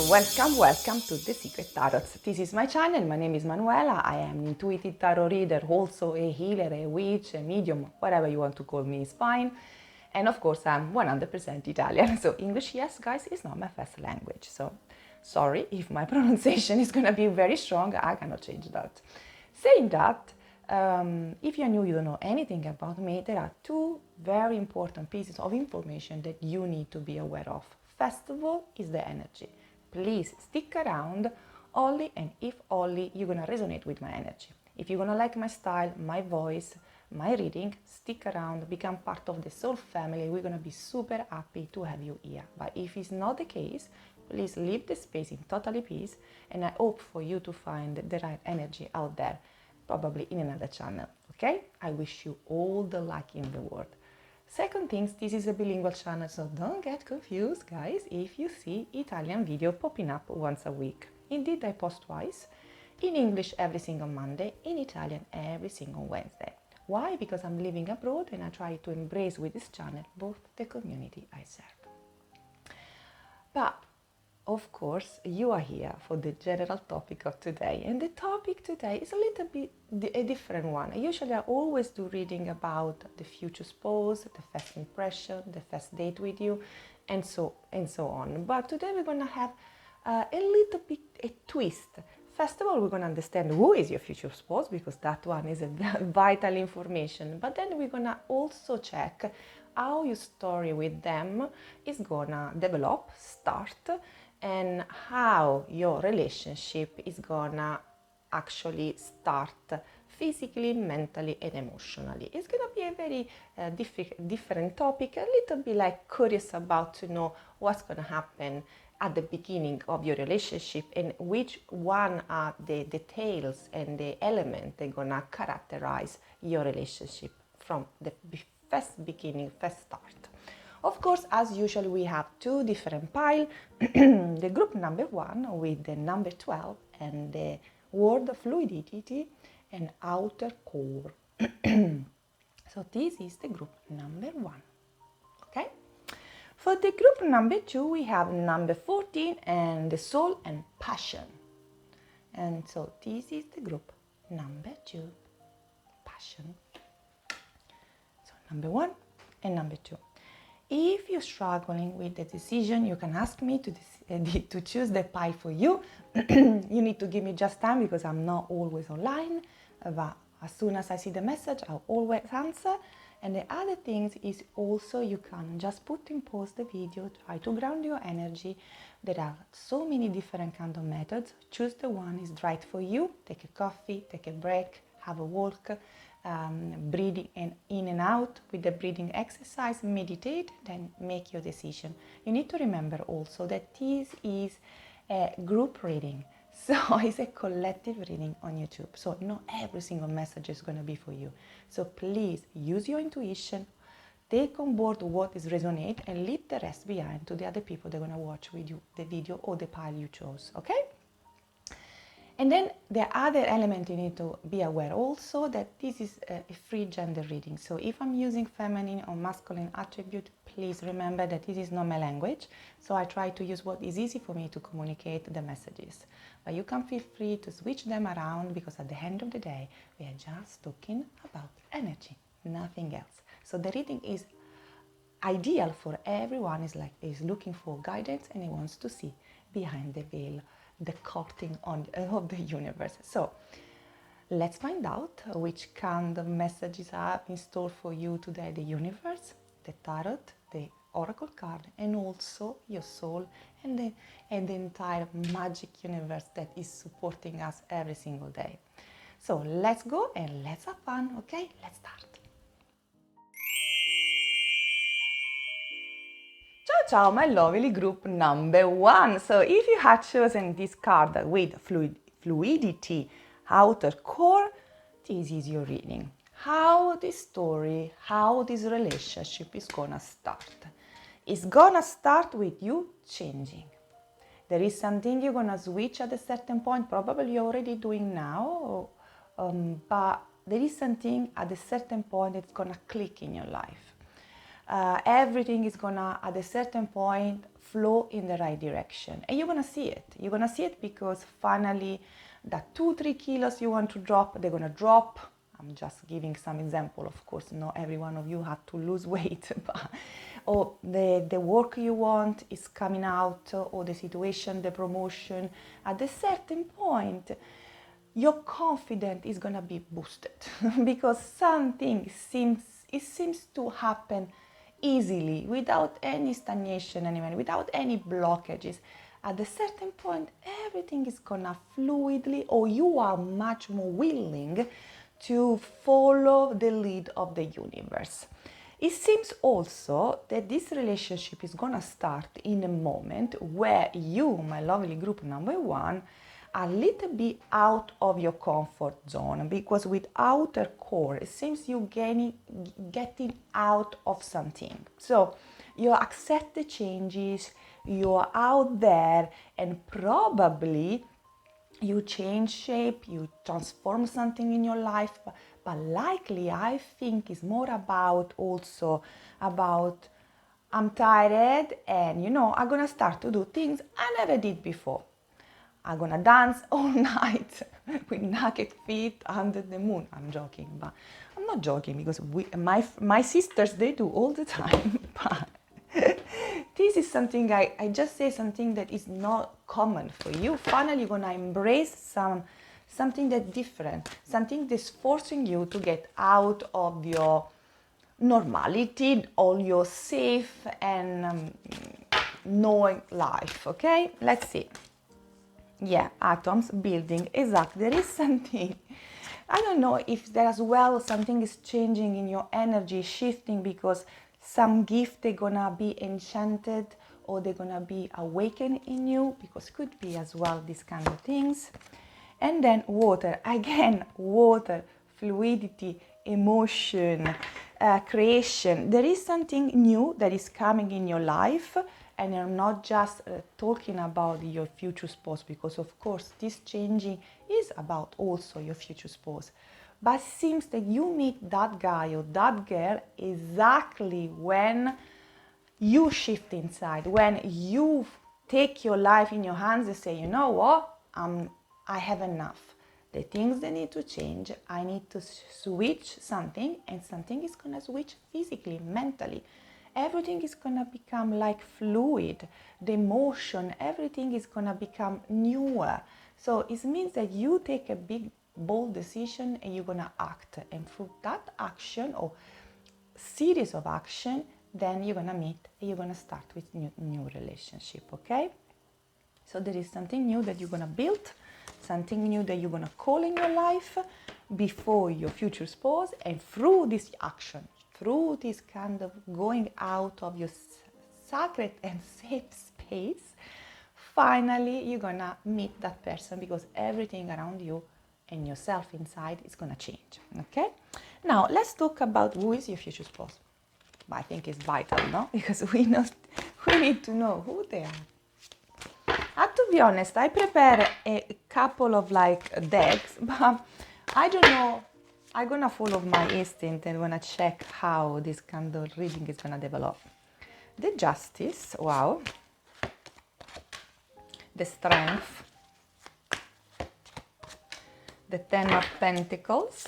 welcome to The Secret Tarot. This is my channel, my name is Manuela, I am an intuitive tarot reader, also a healer, a witch, a medium, whatever you want to call me is fine. And of course I'm 100% Italian, so English, yes guys, is not my first language. So sorry if my pronunciation is gonna be very strong, I cannot change that. Saying that, if you're new, you don't know anything about me, there are two very important pieces of information that you need to be aware of. First of all is the energy. Please stick around only and if only you're gonna resonate with my energy. If you're gonna like my style, my voice, my reading, stick around, become part of the soul family. We're gonna be super happy to have you here. But if it's not the case, please leave the space in totally peace, and I hope for you to find the right energy out there, probably in another channel, okay? I wish you all the luck in the world. Second things, this is a bilingual channel, so don't get confused, guys, if you see Italian video popping up once a week. Indeed, I post twice, in English every single Monday, in Italian every single Wednesday. Why? Because I'm living abroad and I try to embrace with this channel both the community I serve. But of course, you are here for the general topic of today, and the topic today is a little bit a different one. Usually I always do reading about the future spouse, the first impression, the first date with you, and so on. But today we're going to have a little bit a twist. First of all, we're going to understand who is your future spouse, because that one is a vital information. But then we're going to also check how your story with them is going to develop, start, and how your relationship is gonna actually start physically, mentally, and emotionally. It's gonna be a very different topic, a little bit like curious about to know what's gonna happen at the beginning of your relationship and which one are the details and the elements that are gonna characterize your relationship from the first beginning, first start. Of course, as usual, we have two different piles. The group number 1 with the number 12 and the word fluidity and outer core. So this is the group number 1. Okay? For the group number 2, we have number 14 and the soul and passion. And so this is the group number 2, passion. So number 1 and number 2. If you're struggling with the decision, you can ask me to choose the pile for you. You need to give me just time because I'm not always online, but as soon as I see the message, I'll always answer. And the other things is also you can just put in pause the video, try to ground your energy. There are so many different kind of methods. Choose the one is right for you. Take a coffee, take a break, have a walk. Breathing in and out with the breathing exercise, meditate, then make your decision. You need to remember also that this is a group reading, so it's a collective reading on YouTube, so not every single message is going to be for you. So please use your intuition, take on board what is resonate, and leave the rest behind to the other people that are going to watch with you the video or the pile you chose, okay? And then the other element you need to be aware also that this is a free gender reading. So if I'm using feminine or masculine attribute, please remember that this is not my language. So I try to use what is easy for me to communicate the messages. But you can feel free to switch them around because at the end of the day, we are just talking about energy, nothing else. So the reading is ideal for everyone is looking for guidance and he wants to see behind the veil the curtain of the universe. So let's find out which kind of messages are in store for you today. The universe, the tarot, the oracle card, and also your soul and the entire magic universe that is supporting us every single day. So let's go and let's have fun, okay? Let's start. Ciao, my lovely group number 1. So if you had chosen this card with fluidity, outer core, this is your reading. How this story, how this relationship is gonna start. It's gonna start with you changing. There is something you're gonna switch at a certain point, probably you're already doing now, but there is something at a certain point that's gonna click in your life. everything is gonna, at a certain point, flow in the right direction. And you're gonna see it. You're gonna see it because finally, that 2-3 kilos you want to drop, they're gonna drop. I'm just giving some example. Of course, not every one of you have to lose weight, but or the work you want is coming out, or the situation, the promotion. At a certain point, your confidence is gonna be boosted because something seems to happen easily, without any stagnation anywhere, without any blockages. At a certain point, everything is gonna fluidly, or you are much more willing to follow the lead of the universe. It seems also that this relationship is gonna start in a moment where you, my lovely group number one, are a little bit out of your comfort zone, because with OuterCore, it seems you getting out of something. So you accept the changes, you're out there, and probably you change shape, you transform something in your life, but likely I think it's more about I'm tired, and I'm gonna start to do things I never did before. I'm gonna dance all night with naked feet under the moon. I'm joking, but I'm not joking, because my sisters, they do all the time. But this is something I just say, something that is not common for you. Finally, you're gonna embrace something that's different, something that's forcing you to get out of your normality, all your safe and knowing life. Okay, let's see. Yeah, atoms, building, exactly. There is something, I don't know if there as well something is changing in your energy, shifting, because some gift they're gonna be enchanted, or they're gonna be awakened in you, because could be as well these kind of things. And then water, again, water, fluidity, emotion, creation. There is something new that is coming in your life. And I'm not just talking about your future spouse, because of course this changing is about also your future spouse. But it seems that you meet that guy or that girl exactly when you shift inside, when you take your life in your hands and say, you know what, I have enough. The things that need to change, I need to switch something, and something is gonna switch physically, mentally. Everything is gonna become like fluid. The emotion, everything is gonna become newer. So it means that you take a big, bold decision and you're gonna act. And through that action or series of action, then you're gonna meet and you're gonna start with new relationship, okay? So there is something new that you're gonna build, something new that you're gonna call in your life before your future spouse, and through this action, through this kind of going out of your sacred and safe space, finally you're gonna meet that person, because everything around you and yourself inside is gonna change, okay? Now let's talk about who is your future spouse. I think it's vital, no? Because we need to know who they are. To be honest, I prepare a couple of decks, but I don't know. I'm gonna follow my instinct and wanna check how this kind of reading is gonna develop. The Justice, wow. The Strength. The Ten of Pentacles.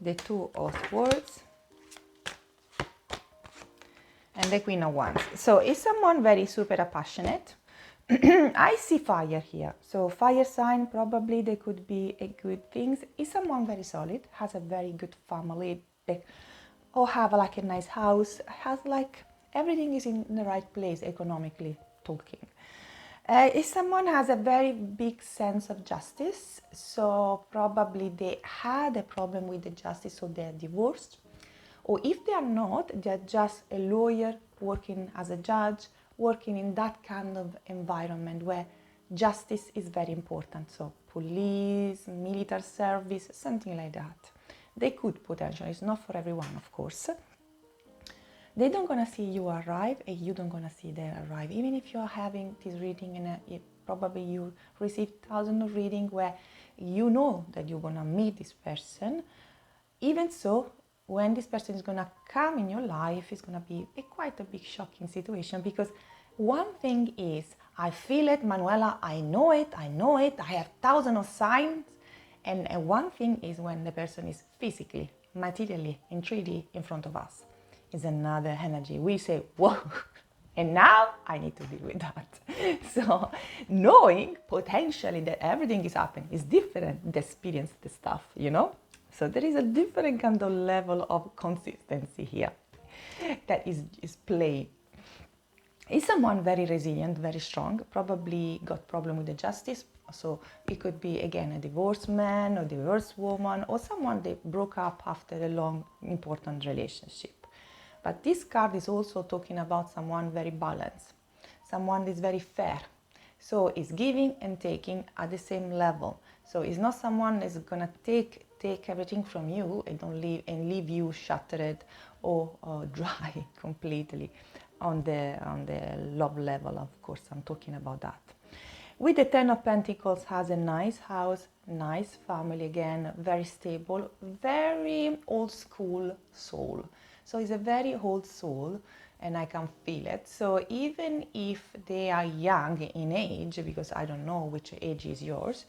The Two of Swords. And the Queen of Wands. So is someone very super passionate? I see fire here. So fire sign, probably they could be a good thing. Is someone very solid, has a very good family, or have like a nice house, has like everything is in the right place economically talking. If someone has a very big sense of justice, so probably they had a problem with the justice, so they're divorced. Or if they are not, they're just a lawyer working as a judge, working in that kind of environment where justice is very important. So police, military service, something like that. They could potentially, it's not for everyone, of course. They don't gonna see you arrive and you don't gonna see them arrive. Even if you're having this reading and probably you receive thousands of readings where you know that you're gonna meet this person, even so, when this person is gonna come in your life, it's gonna be quite a big shocking situation, because one thing is, I feel it, Manuela, I know it, I have thousands of signs. And one thing is when the person is physically, materially, in 3D in front of us. It's another energy. We say, whoa, and now I need to deal with that. So knowing potentially that everything is happening is different, the experience, the stuff, you know? So there is a different kind of level of consistency here that is played. Is someone very resilient, very strong, probably got problem with the justice. So it could be, again, a divorced man or divorced woman, or someone that broke up after a long, important relationship. But this card is also talking about someone very balanced, someone is very fair. So it's giving and taking at the same level. So it's not someone that's gonna take everything from you and leave you shattered or dry completely. On the love level, of course, I'm talking about that. With the Ten of Pentacles, has a nice house, nice family, again, very stable, very old school soul. So it's a very old soul, and I can feel it. So even if they are young in age, because I don't know which age is yours,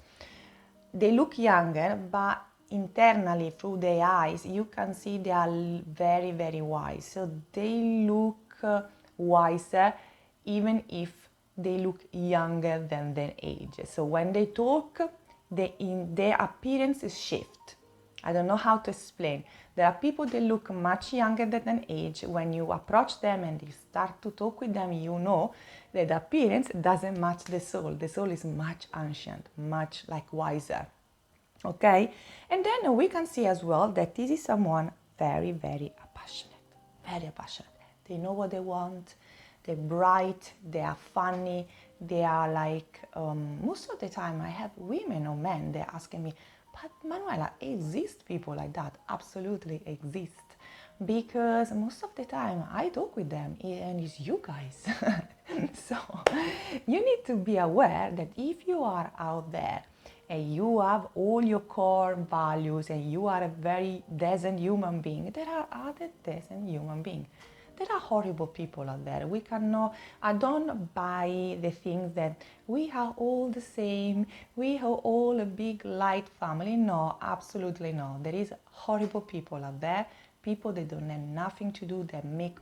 they look younger, but internally through their eyes, you can see they are very, very wise. So they look wiser, even if they look younger than their age. So when they talk, their appearance is shift. I don't know how to explain. There are people that look much younger than an age. When you approach them and you start to talk with them, you know that the appearance doesn't match the soul. The soul is much ancient, much like wiser. Okay? And then we can see as well that this is someone very, very passionate. Very passionate. They know what they want, they're bright, they are funny, they are like, most of the time I have women or men, they're asking me, but Manuela, exist people like that? Absolutely exist. Because most of the time I talk with them and it's you guys. So you need to be aware that if you are out there and you have all your core values and you are a very decent human being, there are other decent human beings. There are horrible people out there. I don't buy the things that we are all the same, we are all a big light family. No, absolutely no. There is horrible people out there, people that don't have nothing to do, that make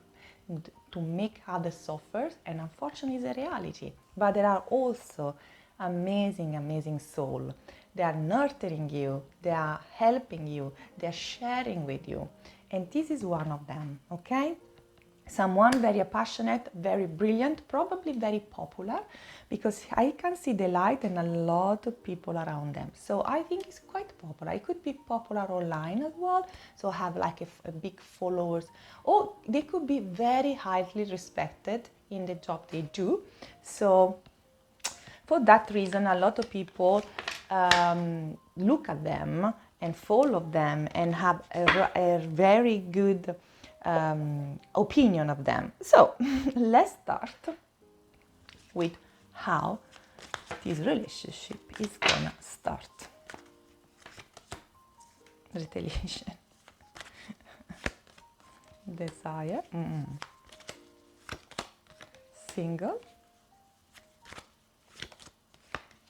others suffer, and unfortunately it's a reality. But there are also amazing, amazing souls. They are nurturing you, they are helping you, they are sharing with you. And this is one of them, okay? Someone very passionate, very brilliant, probably very popular, because I can see the light and a lot of people around them. So I think it's quite popular. It could be popular online as well, so have like a big followers, or they could be very highly respected in the job they do. So for that reason, a lot of people look at them and follow them and have a very good opinion of them. So let's start with how this relationship is gonna start. Retaliation. Desire. Single.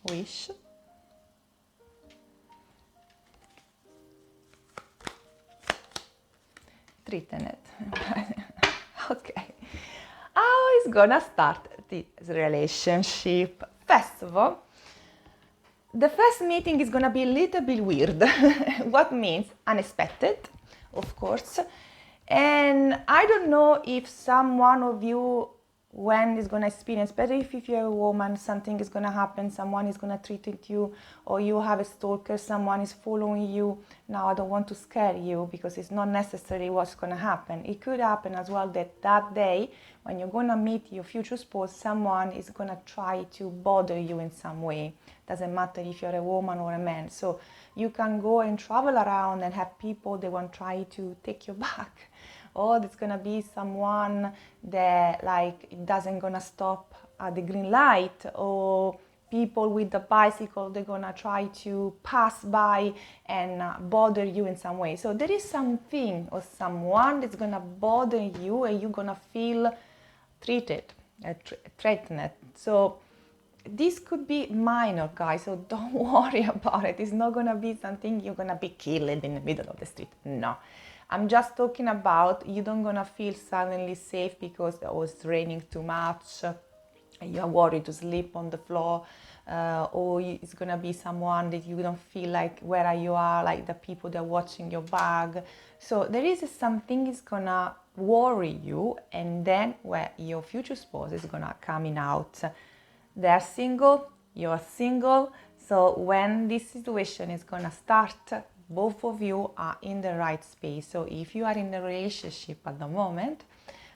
Wish. Threatened. Okay. How is gonna start this relationship? First of all, the first meeting is gonna be a little bit weird. What means unexpected, of course. And I don't know if someone of you when is going to experience, better if you're a woman, something is going to happen, someone is going to treat you, or you have a stalker, someone is following you. Now I don't want to scare you because it's not necessarily what's going to happen. It could happen as well that day when you're going to meet your future spouse, someone is going to try to bother you in some way. Doesn't matter if you're a woman or a man. So you can go and travel around and have people that want to try to take you back. Or there's gonna be someone that like it doesn't gonna stop at the green light, or people with the bicycle, they're gonna try to pass by and bother you in some way. So there is something or someone that's gonna bother you and you're gonna feel treated, threatened. So this could be minor, guys, so don't worry about it. It's not gonna be something you're gonna be killed in the middle of the street. No, I'm just talking about you don't gonna feel suddenly safe because it was raining too much, you are worried to sleep on the floor, or it's gonna be someone that you don't feel like where you are, like the people that are watching your bag. So there is something is gonna worry you, and then where your future spouse is gonna coming out. They're single, you're single, so when this situation is gonna start, both of you are in the right space. So if you are in a relationship at the moment,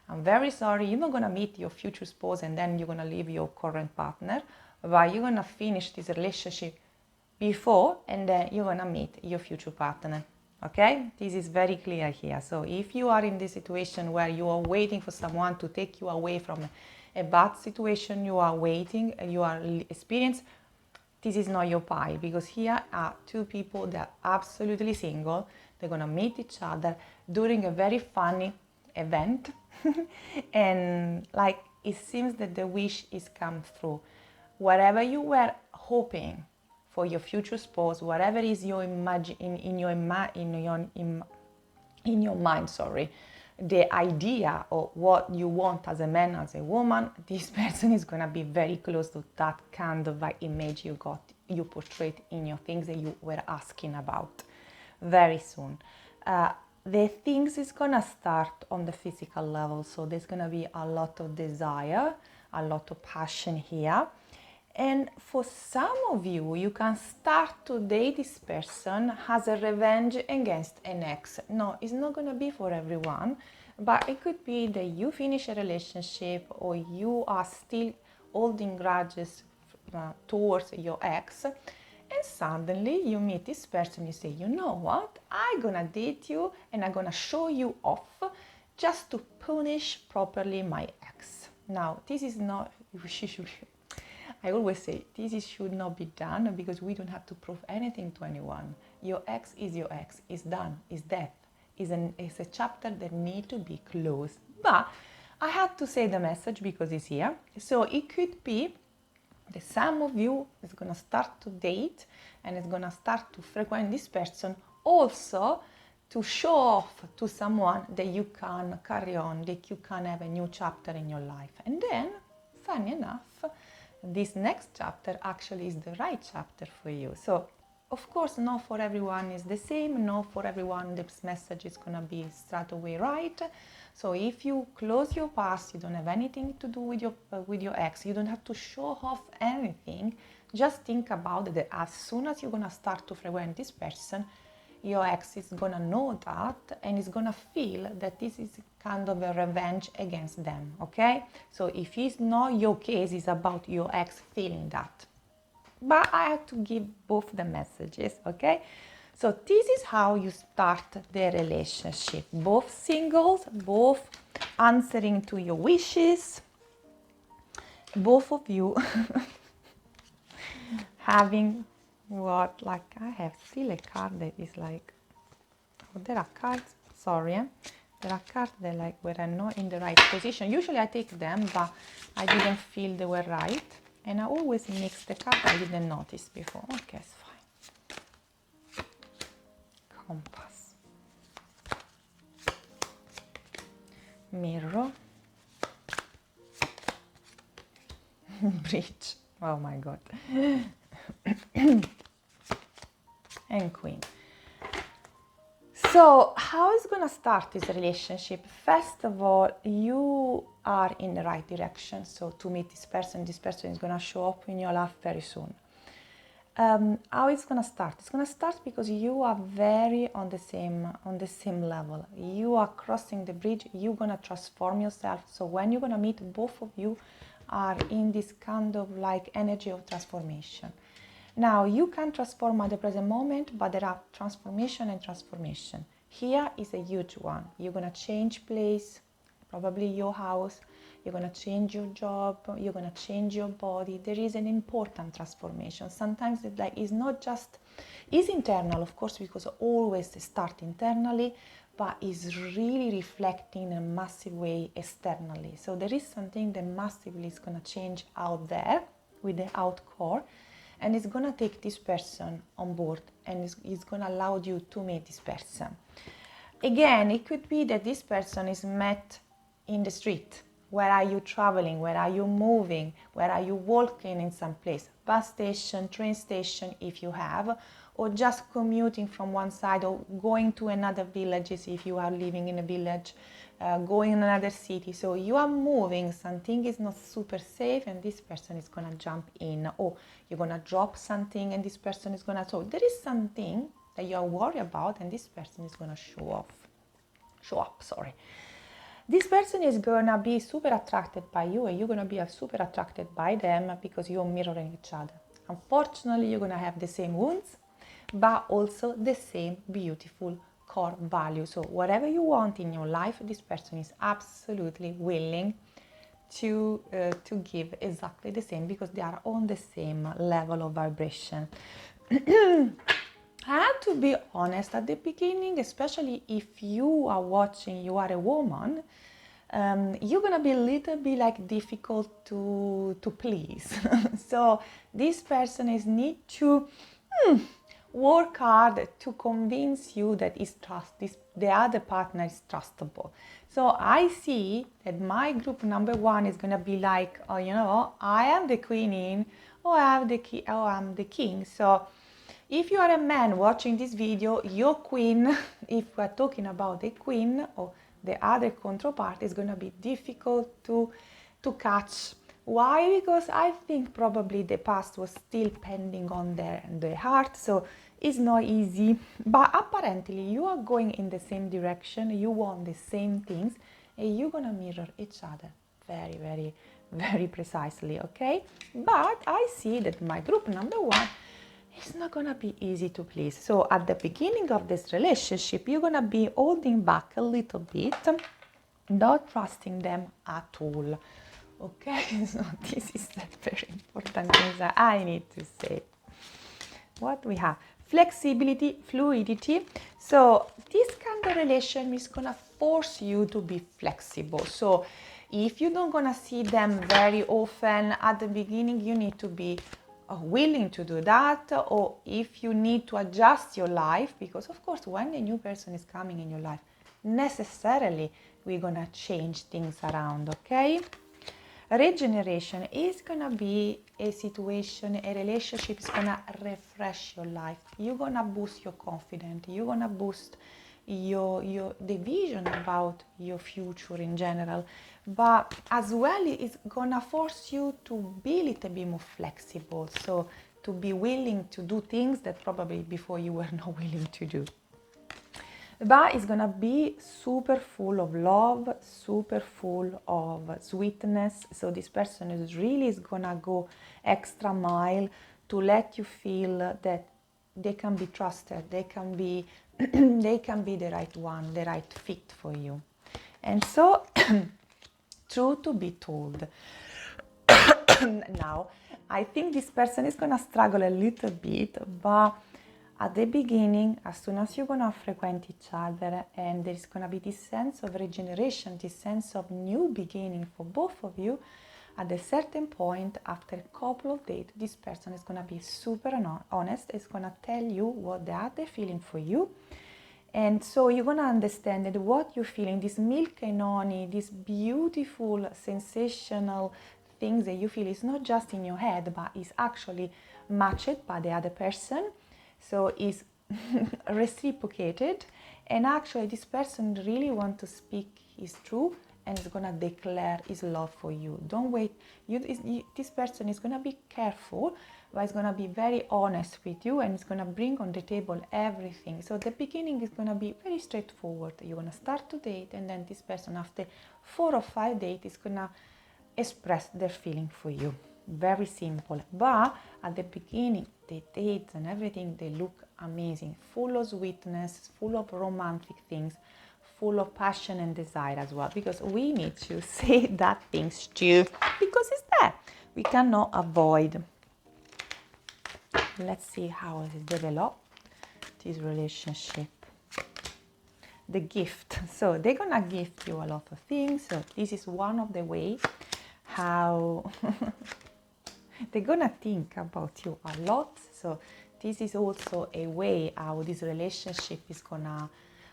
I'm very sorry, you're not gonna meet your future spouse and then you're gonna leave your current partner, but you're gonna finish this relationship before and then you're gonna meet your future partner. Okay, this is very clear here. So if you are in this situation where you are waiting for someone to take you away from a bad situation you are waiting, you are experiencing, this is not your pile, because here are two people that are absolutely single. They're gonna meet each other during a very funny event and like it seems that the wish is come through. Whatever you were hoping for your future spouse, whatever is your in your mind, sorry, the idea of what you want as a man, as a woman, this person is gonna be very close to that kind of like image you portrayed in your things that you were asking about very soon. The things is gonna start on the physical level, so there's gonna be a lot of desire, a lot of passion here. And for some of you, you can start to date this person as a revenge against an ex. No, it's not going to be for everyone, but it could be that you finish a relationship or you are still holding grudges towards your ex, and suddenly you meet this person, you say, you know what, I'm going to date you and I'm going to show you off just to punish properly my ex. Now, this is not... I always say this should not be done because we don't have to prove anything to anyone. Your ex is your ex. It's done. It's death. It's a chapter that needs to be closed. But I had to say the message because it's here. So it could be that some of you is going to start to date and is going to start to frequent this person also to show off to someone that you can carry on, that you can have a new chapter in your life. And then, funny enough, this next chapter actually is the right chapter for you. So, of course, not for everyone is the same. Not for everyone this message is going to be straight away right. So if you close your past, you don't have anything to do with your ex, you don't have to show off anything. Just think about it, that as soon as you're going to start to frequent this person, your ex is going to know that and is going to feel that this is kind of a revenge against them, okay? So if it's not your case, it's about your ex feeling that. But I have to give both the messages, okay? So this is how you start the relationship. Both singles, both answering to your wishes, both of you having what, like I have still a card that is like, oh, there are cards, sorry, there are cards that like where I'm not in the right position. Usually I take them, but I didn't feel they were right. And I always mix the cards I didn't notice before. Okay, it's fine. Compass. Mirror. Bridge. Oh my God. And Queen. So how is going to start this relationship? First of all, you are in the right direction. So to meet this person is going to show up in your life very soon. How it's going to start? It's going to start because you are very on the same level. You are crossing the bridge. You're going to transform yourself. So when you're going to meet, both of you are in this kind of like energy of transformation. Now, you can transform at the present moment, but there are transformation and transformation. Here is a huge one. You're going to change place, probably your house. you're gonna change your job, you're gonna change your body. There is an important transformation. Sometimes it like is not just is internal, of course, because always start internally, but is really reflecting in a massive way externally. So there is something that massively is gonna change out there with the OuterCore, and it's gonna take this person on board, and it's gonna allow you to meet this person. Again, it could be that this person is met in the street. Where are you traveling? Where are you moving? Where are you walking in some place? Bus station, train station if you have, or just commuting from one side or going to another villages if you are living in a village, going in another city. So you are moving, something is not super safe and this person is gonna jump in, or you're gonna drop something and this person is gonna, so there is something that you are worried about and this person is gonna show up. This person is gonna be super attracted by you and you're gonna be super attracted by them because you're mirroring each other. Unfortunately, you're gonna have the same wounds, but also the same beautiful core value. So whatever you want in your life, this person is absolutely willing to give exactly the same because they are on the same level of vibration. I have to be honest at the beginning, especially if you are watching, you are a woman, you're gonna be a little bit like difficult to please. So this person is need to work hard to convince you that the other partner is trustable. So I see that my group number one is gonna be like, oh, you know, I am the queen, or I'm the king. So if you are a man watching this video, your queen, if we're talking about the queen or the other counterpart, is going to be difficult to catch. Why? Because I think probably the past was still pending on their heart, so it's not easy. But apparently you are going in the same direction, you want the same things, and you're going to mirror each other very, very, very precisely, okay? But I see that my group number one, it's not gonna be easy to please. So at the beginning of this relationship, you're gonna be holding back a little bit, not trusting them at all. Okay, so this is a very important thing that I need to say. What we have? Flexibility, fluidity. So this kind of relation is gonna force you to be flexible. So if you don't gonna see them very often at the beginning, you need to be willing to do that, or if you need to adjust your life, because of course when a new person is coming in your life, necessarily we're gonna change things around, okay? Regeneration is gonna be a situation, a relationship is gonna refresh your life. You're gonna boost your confidence, you're gonna boost the vision about your future in general, but as well it's gonna force you to be a little bit more flexible, so to be willing to do things that probably before you were not willing to do. But it's gonna be super full of love, super full of sweetness. So this person is gonna go extra mile to let you feel that they can be trusted, they can be they can be the right one, the right fit for you. And so, truth to be told, now I think this person is gonna struggle a little bit, but at the beginning, as soon as you're gonna frequent each other, and there's gonna be this sense of regeneration, this sense of new beginning for both of you, at a certain point, after a couple of dates, this person is gonna be super honest, is gonna tell you what they are feeling for you. And so you're gonna understand that what you're feeling, this milk and honey, this beautiful, sensational things that you feel is not just in your head, but is actually matched by the other person. So is reciprocated, and actually this person really wants to speak his truth and is gonna declare his love for you. Don't wait. This person is gonna be careful, but it's gonna be very honest with you, and it's gonna bring on the table everything. So the beginning is gonna be very straightforward. You're gonna start to date, and then this person after 4 or 5 dates is gonna express their feeling for you. Very simple. But at the beginning, the dates and everything, they look amazing, full of sweetness, full of romantic things, full of passion and desire as well, because we need to say that things too, because it's there. We cannot avoid. Let's see how it develop this relationship. The gift. So they're gonna gift you a lot of things. So this is one of the ways how they're gonna think about you a lot. So this is also a way how this relationship is gonna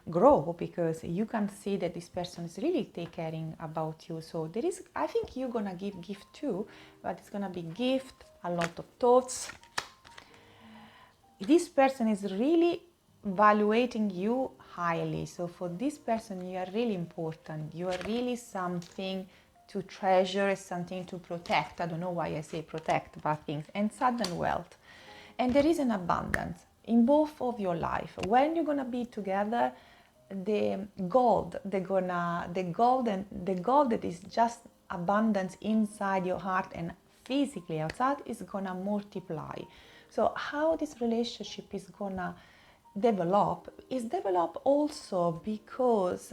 grow, because you can see that this person is really taking caring about you. So there is, I think you're gonna give gift too, but it's gonna be gift, a lot of thoughts. This person is really evaluating you highly. So for this person, you are really important. You are really something to treasure, something to protect. I don't know why I say protect, but things. And sudden wealth. And there is an abundance in both of your life. When you're gonna be together, the gold that is just abundance inside your heart and physically outside is gonna multiply. So how this relationship is gonna develop also because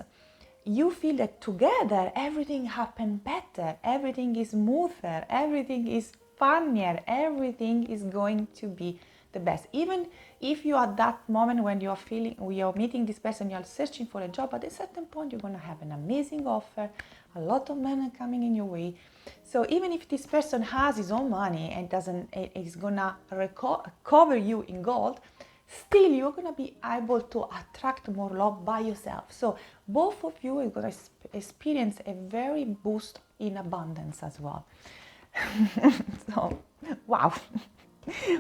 you feel that together everything happens better, everything is smoother, everything is funnier, everything is going to be the best. Even if you are at that moment when you are meeting this person, you are searching for a job, at a certain point you're going to have an amazing offer, a lot of money coming in your way. So even if this person has his own money and is going to cover you in gold, still you're going to be able to attract more love by yourself. So both of you are going to experience a very boost in abundance as well. So, wow.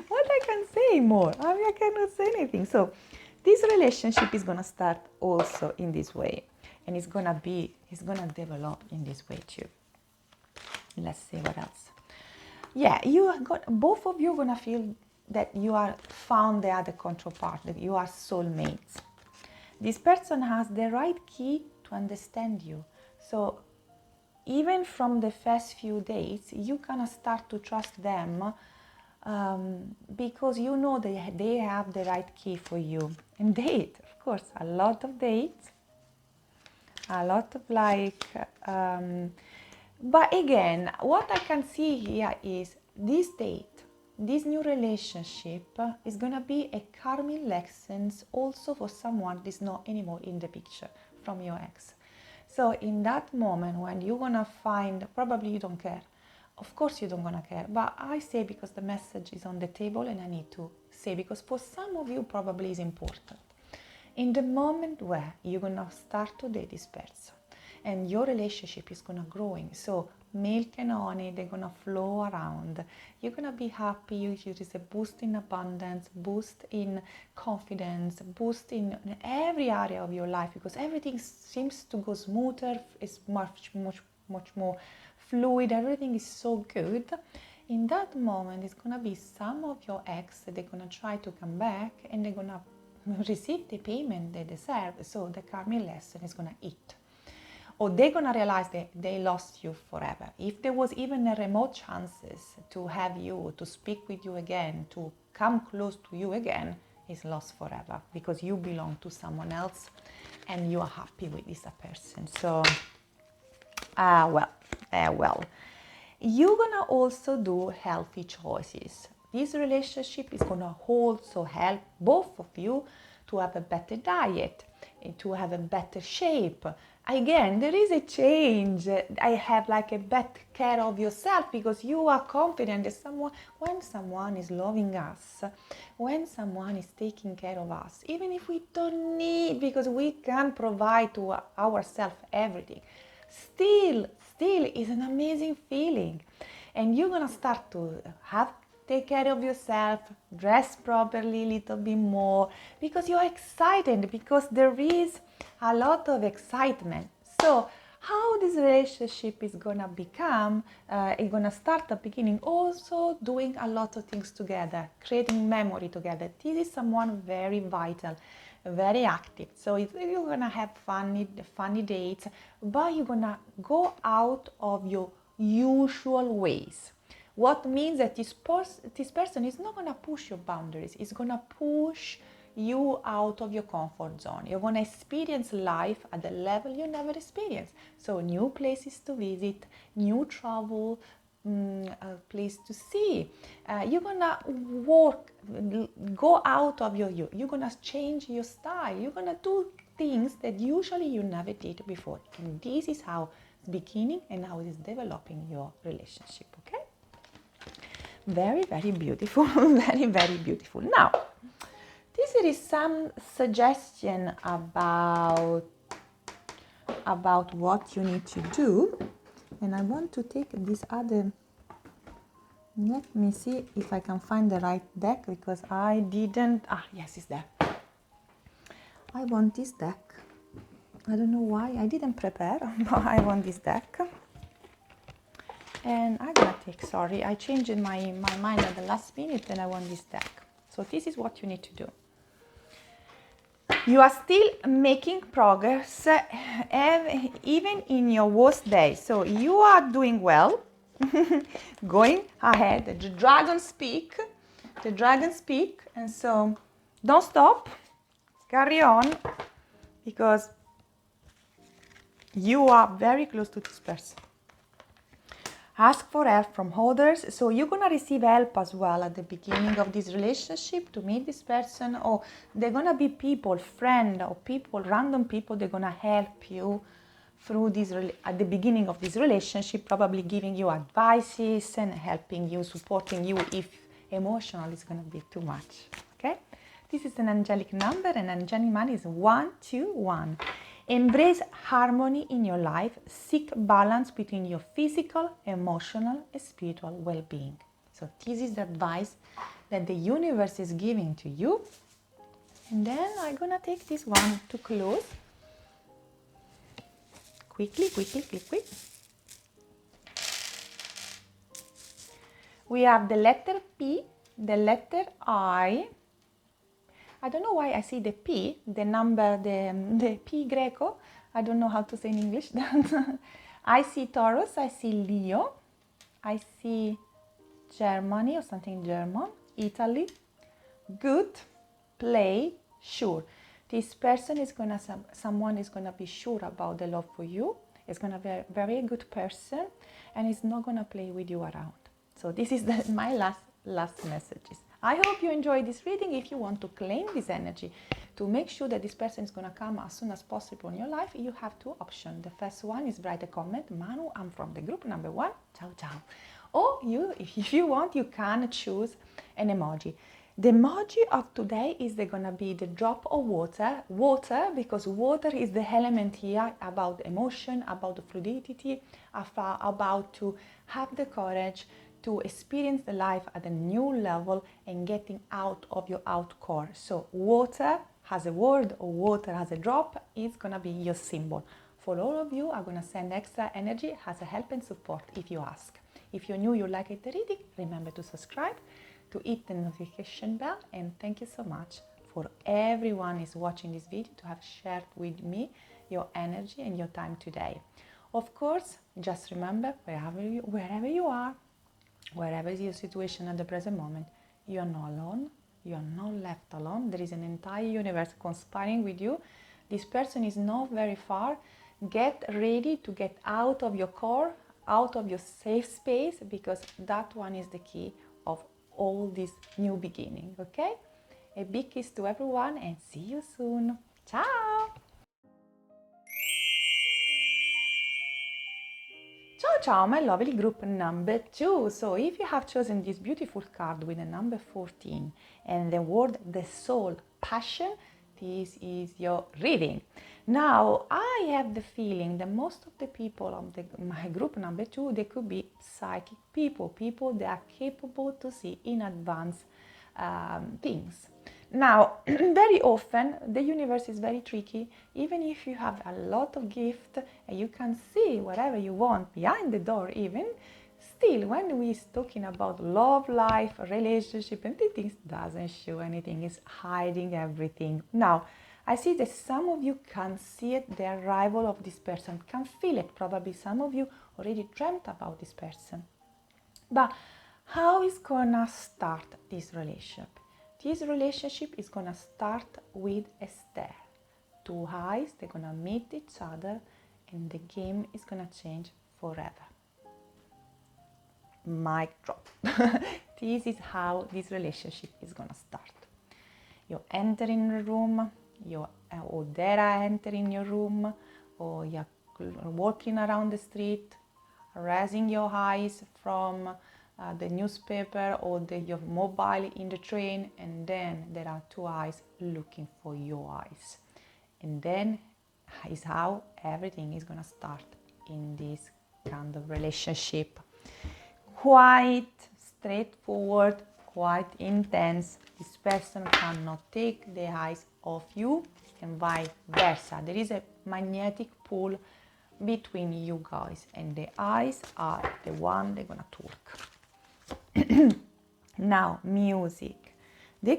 What I can say more? I mean, I cannot say anything. So this relationship is going to start also in this way, and it's going to develop in this way too. Let's see what else. Yeah, both of you are going to feel that you are found the other counterpart, that you are soulmates. This person has the right key to understand you. So even from the first few days, you kind of start to trust them because you know they have the right key for you. And date, of course, a lot of dates, a lot of but again, what I can see here is this date, this new relationship is going to be a karmic lesson also for someone that is not anymore in the picture from your ex. So in that moment when you're going to find, probably you don't care. Of course you don't going to care. But I say because the message is on the table and I need to say, because for some of you probably is important. In the moment where you're going to start to date this person and your relationship is going to growing, so milk and honey, they're going to flow around. You're going to be happy. There is a boost in abundance, boost in confidence, boost in every area of your life, because everything seems to go smoother. It's much more fluid. Everything is so good. In that moment, it's going to be some of your ex, they're going to try to come back and they're going to receive the payment they deserve. So the karmic lesson is going to hit. Or they're going to realize that they lost you forever. If there was even a remote chances to have you, to speak with you again, to come close to you again, it's lost forever, because you belong to someone else and you are happy with this person. So, well. You're going to also do healthy choices. This relationship is going to also help both of you to have a better diet, to have a better shape. Again, there is a change. I have like a better care of yourself, because you are confident that when someone is loving us, when someone is taking care of us, even if we don't need, because we can provide to ourselves everything, still is an amazing feeling. And you're gonna start to take care of yourself, dress properly a little bit more, because you're excited, because there is a lot of excitement. So how this relationship is gonna become, it's gonna start at the beginning also doing a lot of things together, creating memory together. This is someone very vital, very active. So you're gonna have funny dates, but you're gonna go out of your usual ways. What means that this person is not gonna push your boundaries, it's gonna push you out of your comfort zone. You're going to experience life at a level you never experienced. So new places to visit, new travel, a place to see. You're going to go out of you're going to change your style. You're going to do things that usually you never did before. And this is how it's beginning and how it is developing your relationship, okay? Very, very beautiful, very, very beautiful. Now, this is some suggestion about what you need to do. And I want to take this other, let me see if I can find the right deck, because I didn't, yes, it's there. I want this deck. I don't know why, I didn't prepare, but I want this deck. And I'm gonna take, sorry, I changed my mind at the last minute and I want this deck. So this is what you need to do. You are still making progress even in your worst day. So you are doing well, going ahead. The dragons speak, and so don't stop, carry on, because you are very close to this person. Ask for help from others. So you're going to receive help as well at the beginning of this relationship to meet this person, or they're going to be people, friends or people, random people, they're going to help you through this at the beginning of this relationship, probably giving you advices and helping you, supporting you if emotional is going to be too much. Okay? This is an angelic number, and angelic man is 121. Embrace harmony in your life. Seek balance between your physical, emotional, and spiritual well-being. So this is the advice that the universe is giving to you. And then I'm gonna take this one to close. Quickly. We have the letter P, the letter I. I don't know why I see the P, the number, the P Greco. I don't know how to say in English. I see Taurus, I see Leo, I see Germany or something German, Italy. Good, play, sure. This person is gonna, someone is gonna be sure about the love for you. It's gonna be a very good person, and it's not gonna play with you around. So this is my last messages. I hope you enjoyed this reading. If you want to claim this energy to make sure that this person is going to come as soon as possible in your life, you have two options. The first one is write a comment, Manu, I'm from the group number 1, ciao ciao. Or if you want, you can choose an emoji. The emoji of today is going to be the drop of water, because water is the element here about emotion, about the fluidity, about to have the courage to experience the life at a new level and getting out of your OuterCore. So water has a word, or water has a drop, is gonna be your symbol. For all of you, I'm gonna send extra energy as a help and support if you ask. If you're new, you like the reading, remember to subscribe, to hit the notification bell, and thank you so much for everyone is watching this video to have shared with me your energy and your time today. Of course, just remember, wherever you are, wherever is your situation at the present moment, you are not alone, you are not left alone. There is an entire universe conspiring with you. This person is not very far. Get ready to get out of your core, out of your safe space, because that one is the key of all this new beginning, okay? A big kiss to everyone and see you soon. Ciao! Ciao ciao, my lovely group number 2. So if you have chosen this beautiful card with the number 14 and the word the soul, passion, this is your reading. Now, I have the feeling that most of the people of my group number 2, they could be psychic people that are capable to see in advance things. Now, very often the universe is very tricky. Even if you have a lot of gift and you can see whatever you want behind the door, even still, when we're talking about love, life, relationship, and things, doesn't show anything. It's hiding everything. Now, I see that some of you can see it, the arrival of this person, can feel it. Probably some of you already dreamt about this person. But how is gonna start this relationship? this relationship is gonna start with a stare. Two eyes, they're gonna meet each other and the game is gonna change forever. Mic drop. This is how this relationship is gonna start. You enter in a room, or they're entering your room, or you're walking around the street, raising your eyes from the newspaper or your mobile in the train, and then there are two eyes looking for your eyes. And then is how everything is gonna start in this kind of relationship. Quite straightforward, quite intense. This person cannot take their eyes off you and vice versa. There is a magnetic pull between you guys and the eyes are the one they're gonna talk. Now, music. There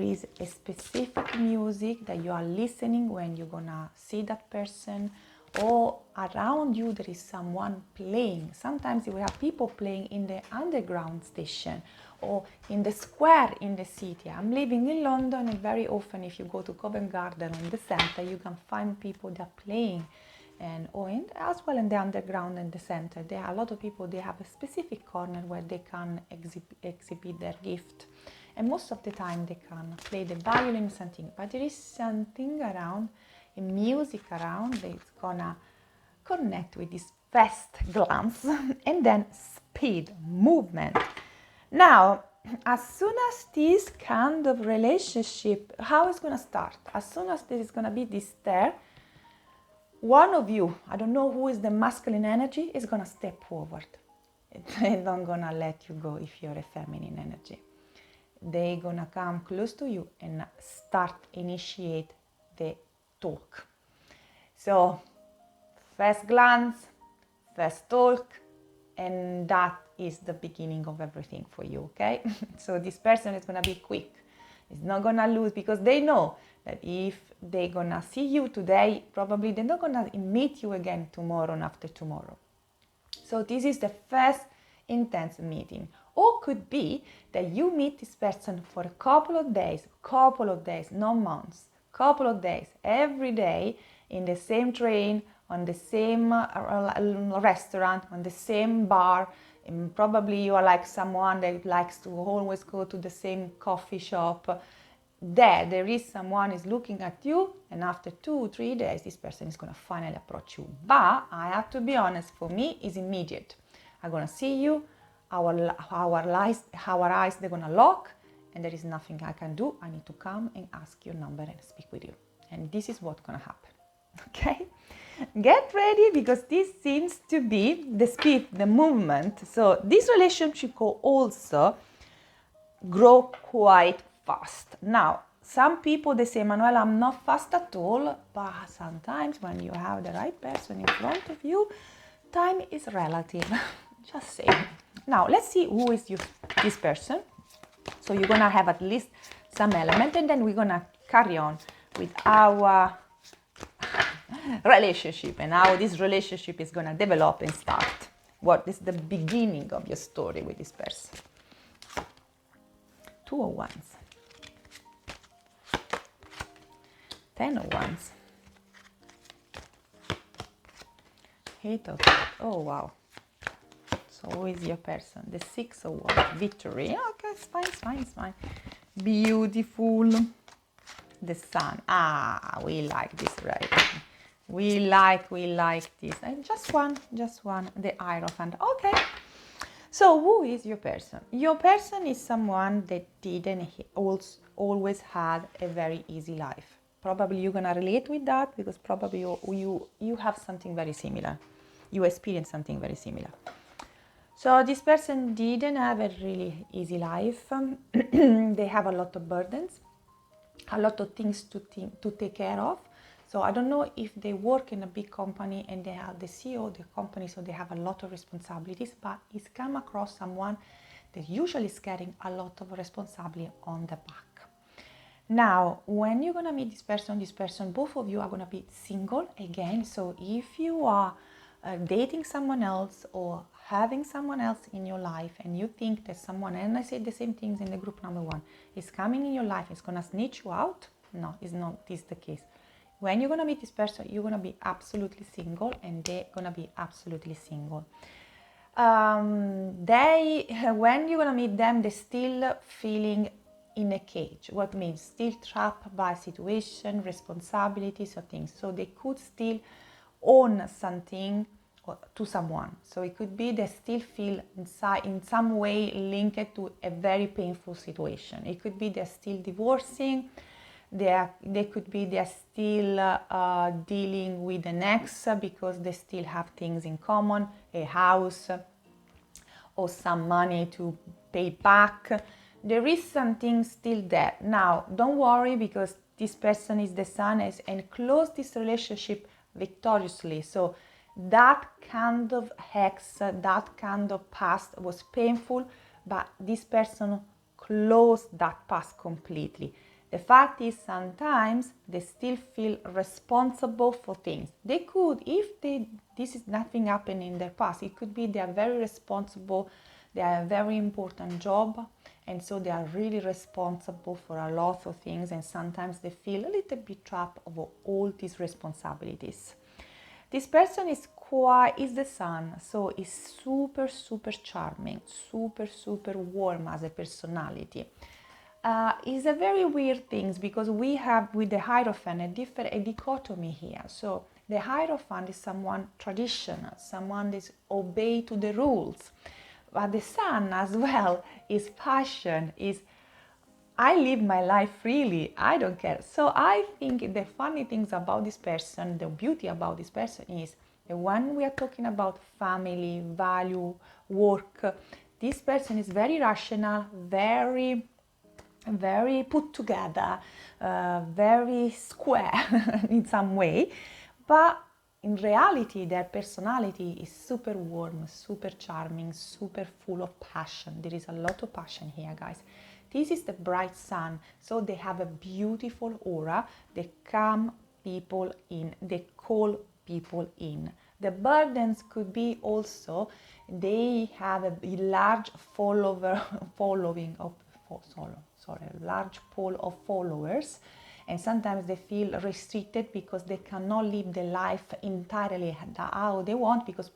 is a specific music that you are listening when you're gonna see that person, or around you there is someone playing. Sometimes you have people playing in the underground station or in the square in the city. I'm living in London, and very often if you go to Covent Garden in the center, you can find people that are playing. And as well in the underground and the center, there are a lot of people, they have a specific corner where they can exhibit their gift. And most of the time they can play the violin or something, but there is something around, a music around that's gonna connect with this fast glance and then speed, movement. Now, as soon as this kind of relationship, how it's gonna start? As soon as there is gonna be this stare, one of you, I don't know who is the masculine energy, is gonna step forward. They're not gonna let you go if you're a feminine energy. They're gonna come close to you and initiate the talk. So, first glance, first talk, and that is the beginning of everything for you, okay? So this person is gonna be quick. It's not gonna lose, because they know that if they're gonna see you today, probably they're not gonna meet you again tomorrow and after tomorrow. So this is the first intense meeting. Or could be that you meet this person for a couple of days, not months, couple of days, every day in the same train, on the same restaurant, on the same bar. And probably you are like someone that likes to always go to the same coffee shop. There is someone is looking at you, and after 2-3 days this person is going to finally approach you. But I have to be honest, for me it's immediate. I'm going to see you, our eyes they're going to lock, and there is nothing I can do. I need to come and ask your number and speak with you, and this is what's going to happen. Okay, get ready, because this seems to be the speed, the movement. So this relationship will also grow quite fast. Now, some people, they say, Manuela, I'm not fast at all, but sometimes when you have the right person in front of you, time is relative. Just saying. Now, let's see who is this person. So you're gonna have at least some element, and then we're gonna carry on with our relationship and how this relationship is gonna develop and start. What is the beginning of your story with this person? 2 of Wands, 10 of Wands, 8 of Cups. Oh wow. So who is your person? The 6 of Wands, victory. Okay, it's fine. Beautiful. The Sun. We like this, right? We like this. And just one. The Hierophant. Okay. So who is your person? Your person is someone that didn't always had a very easy life. Probably you're gonna relate with that, because probably you have something very similar. You experience something very similar. So this person didn't have a really easy life. They have a lot of burdens, a lot of things to take care of. So I don't know if they work in a big company and they are the CEO of the company, so they have a lot of responsibilities, but it's come across someone that usually is carrying a lot of responsibility on the back. Now, when you're gonna meet this person, both of you are gonna be single again. So if you are dating someone else or having someone else in your life and you think that someone, and I said the same things in the group number 1, is coming in your life, is gonna snitch you out, no, it's not this the case. When you're gonna meet this person, you're gonna be absolutely single and they're gonna be absolutely single. When you're gonna meet them, they're still feeling in a cage. What means still trapped by situation, responsibilities or things. So they could still own something to someone. So it could be they still feel inside in some way linked to a very painful situation. It could be they're still divorcing. They could be they're still dealing with an ex because they still have things in common, a house or some money to pay back. There is something still there. Now, don't worry, because this person is the sun and closed this relationship victoriously. So that kind of hex, that kind of past was painful, but this person closed that past completely. The fact is, sometimes they still feel responsible for things. They could, this is nothing happened in their past, it could be they are very responsible, they have a very important job, and so they are really responsible for a lot of things, and sometimes they feel a little bit trapped of all these responsibilities. This person is the sun, so is super charming, super warm as a personality. Is a very weird thing, because we have with the Hierophant a dichotomy here. So the Hierophant is someone traditional, someone that obey to the rules. But the sun as well is passion, is I live my life freely, I don't care. So I think the funny things about this person, the beauty about this person is that when we are talking about family, value, work, this person is very rational, very put together, very square in some way, but in reality their personality is super warm, super charming, super full of passion. There is a lot of passion here, guys. This is the bright sun, so they have a beautiful aura. They calm people in, they call people in. The burdens could be also they have a large following of a large pool of followers, and sometimes they feel restricted because they cannot live the life entirely how they want, because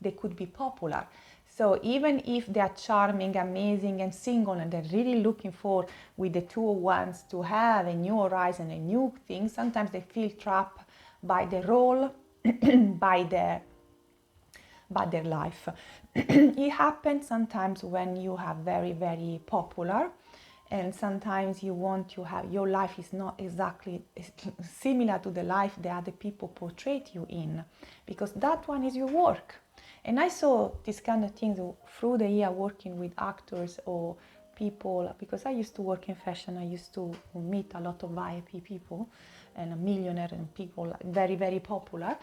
they could be popular. So even if they are charming, amazing and single, and they're really looking for with the 2 of Wands to have a new horizon, a new thing, sometimes they feel trapped by the role, by their life. It happens sometimes when you are very popular, and sometimes you want to have, your life is not exactly similar to the life the other people portray you in, because that one is your work. And I saw this kind of things through the year working with actors or people, because I used to work in fashion. I used to meet a lot of VIP people and a millionaire and people very popular.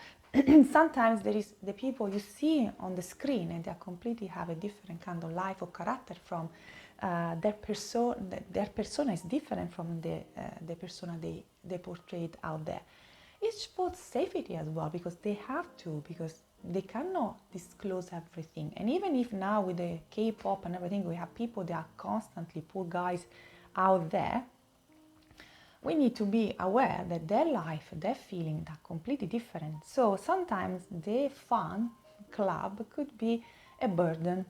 Sometimes there is the people you see on the screen and they completely have a different kind of life or character from their persona is different from the persona they portrayed out there. It's for safety as well, because they have to, because they cannot disclose everything. And even if now with the K-pop and everything, we have people that are constantly, poor guys, out there, we need to be aware that their life, their feeling are completely different. So sometimes the fun club could be a burden.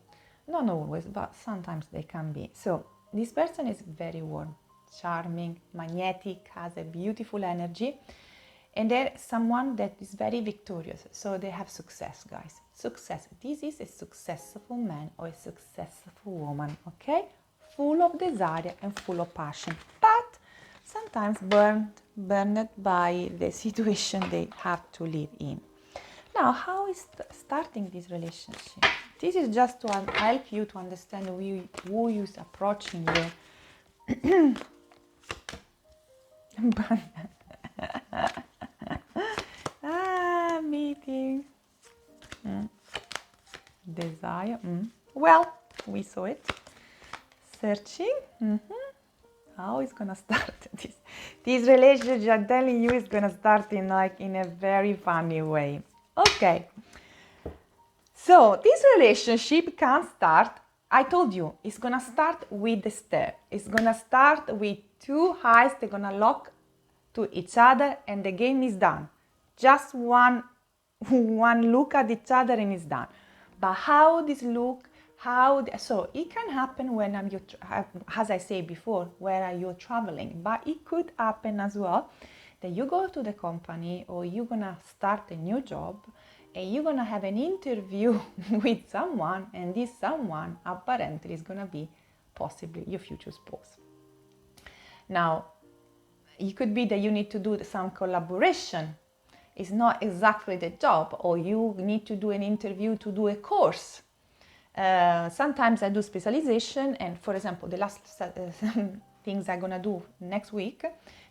Not always, but sometimes they can be. So this person is very warm, charming, magnetic, has a beautiful energy. And they're someone that is very victorious. So they have success, guys. Success. This is a successful man or a successful woman, okay? Full of desire and full of passion. But sometimes burned by the situation they have to live in. Now, how is starting this relationship? This is just to help you to understand who is approaching you. Meeting. Desire. Well, we saw it. Searching. How is gonna start this relationship? I'm telling you, it's gonna start in a very funny way. Okay. So this relationship can start, I told you, it's gonna start with the stare. It's gonna start with two eyes, they're gonna look to each other and the game is done. Just one look at each other and it's done. But how this look, so it can happen when as I said before, where you're traveling, but it could happen as well that you go to the company or you're gonna start a new job and you're gonna have an interview with someone, and this someone apparently is gonna be possibly your future spouse. Now, it could be that you need to do some collaboration. It's not exactly the job, or you need to do an interview to do a course. Sometimes I do specialization, and for example, the last things I'm gonna do next week,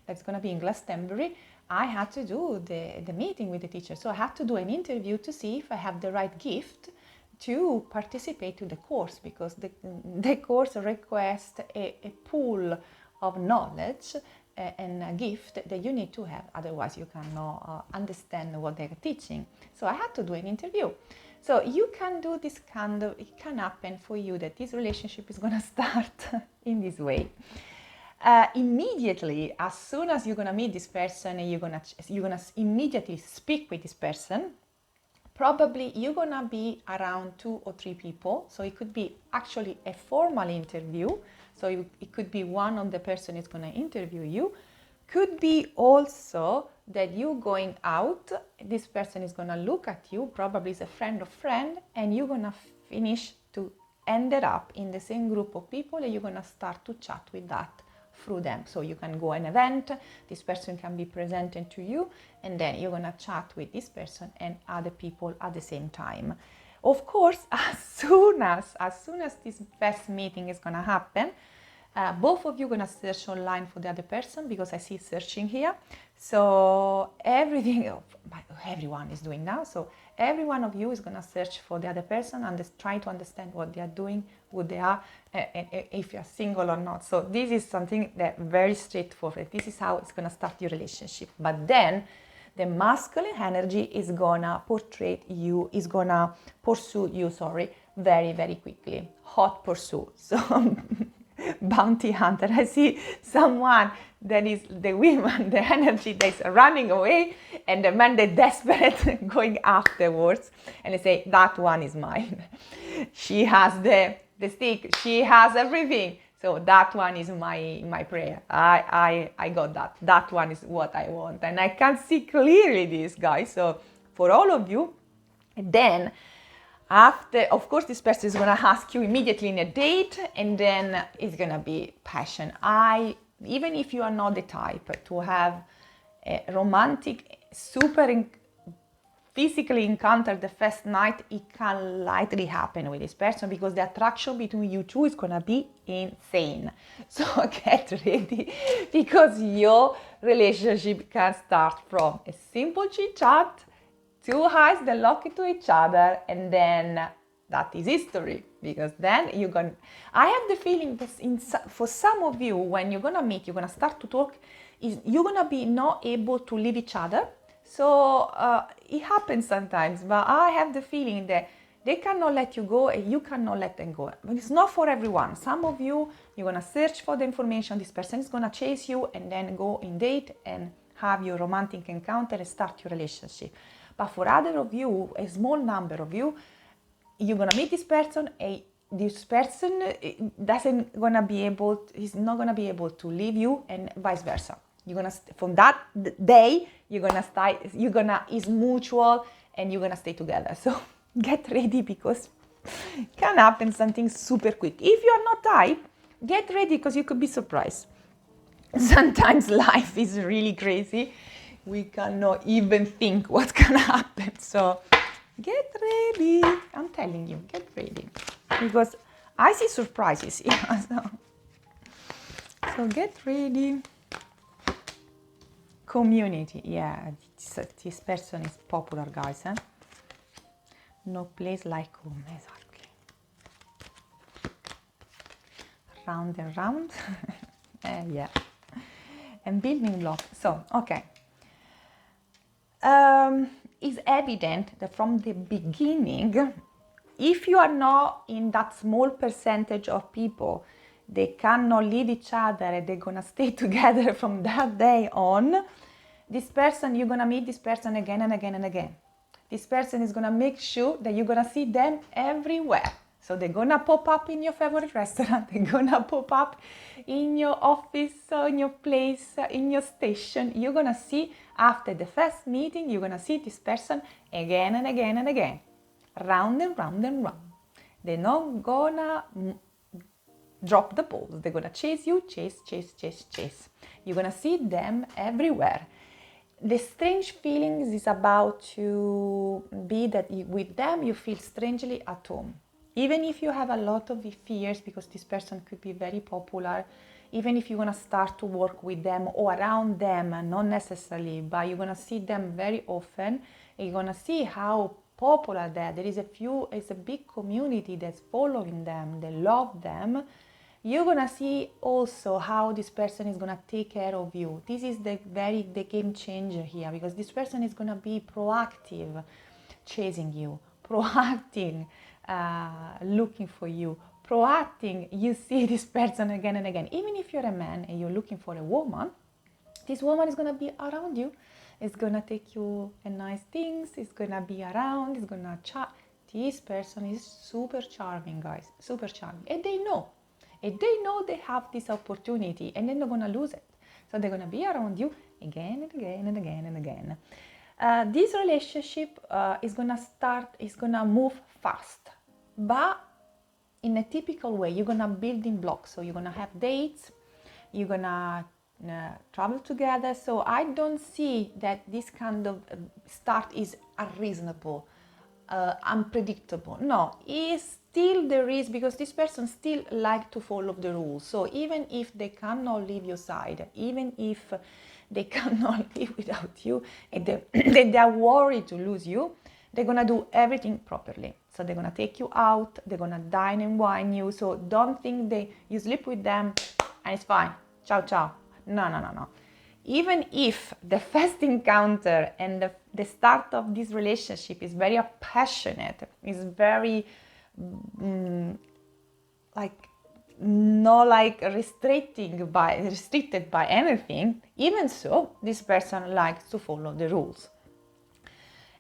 that's gonna be in Glastonbury, I had to do the meeting with the teacher. So I had to do an interview to see if I have the right gift to participate to the course, because the course requests a pool of knowledge and a gift that you need to have, otherwise you cannot understand what they're teaching. So I had to do an interview. So you can do this it can happen for you that this relationship is gonna start in this way. Immediately, as soon as you're gonna meet this person and you're gonna immediately speak with this person, probably you're gonna be around 2 or 3 people. So it could be actually a formal interview. So it could be one of the person is gonna interview you. Could be also that you going out, this person is gonna look at you, probably is a friend of friend, and you're gonna finish to end up in the same group of people, and you're gonna start to chat with that through them. So you can go an event, this person can be presented to you, and then you're gonna chat with this person and other people at the same time. Of course, as soon as this first meeting is gonna happen, both of you are gonna search online for the other person, because I see searching here. So everyone is doing now. So every one of you is gonna search for the other person and try to understand what they are doing, who they are, and if you are single or not. So this is something that very straightforward. This is how it's gonna start your relationship. But then the masculine energy is gonna pursue you, very, very quickly. Hot pursuit. So bounty hunter. I see someone that is the woman, the energy that's running away, and the man that's desperate going afterwards, and they say, that one is mine. She has the stick, she has everything. So that one is my prayer. I got that. That one is what I want. And I can see clearly this, guys. So for all of you, then after, of course, this person is going to ask you immediately in a date, and then it's going to be passion. Even if you are not the type to have a romantic, physically encounter the first night, it can lightly happen with this person, because the attraction between you two is going to be insane. So get ready, because your relationship can start from a simple chit chat, 2 eyes that look into each other, and then that is history. Because then I have the feeling that for some of you, when you're gonna meet, you're gonna start to talk, you're gonna be not able to leave each other. So it happens sometimes, but I have the feeling that they cannot let you go and you cannot let them go. But it's not for everyone. Some of you, you're gonna search for the information, this person is gonna chase you, and then go in date and have your romantic encounter and start your relationship. But for other of you, a small number of you, you're gonna meet this person, and this person is not gonna be able to leave you, and vice versa. You're gonna from that day, it's mutual, and you're gonna stay together. So get ready, because it can happen something super quick. If you are not type, get ready, because you could be surprised. Sometimes life is really crazy. We cannot even think what's gonna happen. So get ready. I'm telling you, get ready. Because I see surprises here. So get ready. Community. Yeah, this person is popular, guys. No place like home. Exactly. Round and round. Yeah. And building block. So, okay. It's evident that from the beginning, if you are not in that small percentage of people, they cannot leave each other and they're gonna stay together from that day on, this person, you're gonna meet this person again and again and again. This person is gonna make sure that you're gonna see them everywhere. So they're gonna pop up in your favorite restaurant, they're gonna pop up in your office, in your place, in your station. You're gonna see, after the first meeting, you're gonna see this person again and again and again. Round and round and round. They're not gonna drop the balls. They're gonna chase you, chase. You're gonna see them everywhere. The strange feelings is about to be that with them you feel strangely at home. Even if you have a lot of fears, because this person could be very popular, even if you're gonna start to work with them or around them, not necessarily, but you're gonna see them very often, and you're gonna see how popular they are. It's a big community that's following them, they love them. You're gonna see also how this person is gonna take care of you. This is the game changer here, because this person is gonna be proactive, chasing you, proactive, looking for you, proactive. You see this person again and again. Even if you're a man and you're looking for a woman, this woman is gonna be around you. It's gonna take you a nice things. It's gonna be around. It's gonna chat. This person is super charming, guys. Super charming, and they know. And they know they have this opportunity and they're not going to lose it. So they're going to be around you again and again and again and again. This relationship is going to move fast, but in a typical way. You're going to build in blocks. So you're going to have dates, you're going to travel together. So I don't see that this kind of start is unreasonable, unpredictable. No, still there is, because this person still like to follow the rules. So even if they cannot leave your side, even if they cannot live without you, and they are worried to lose you, they're gonna do everything properly. So they're gonna take you out, they're gonna dine and wine you. So don't think you sleep with them and it's fine. Ciao, ciao. No. Even if the first encounter and the start of this relationship is very passionate, is very not restricted by anything, even so, this person likes to follow the rules.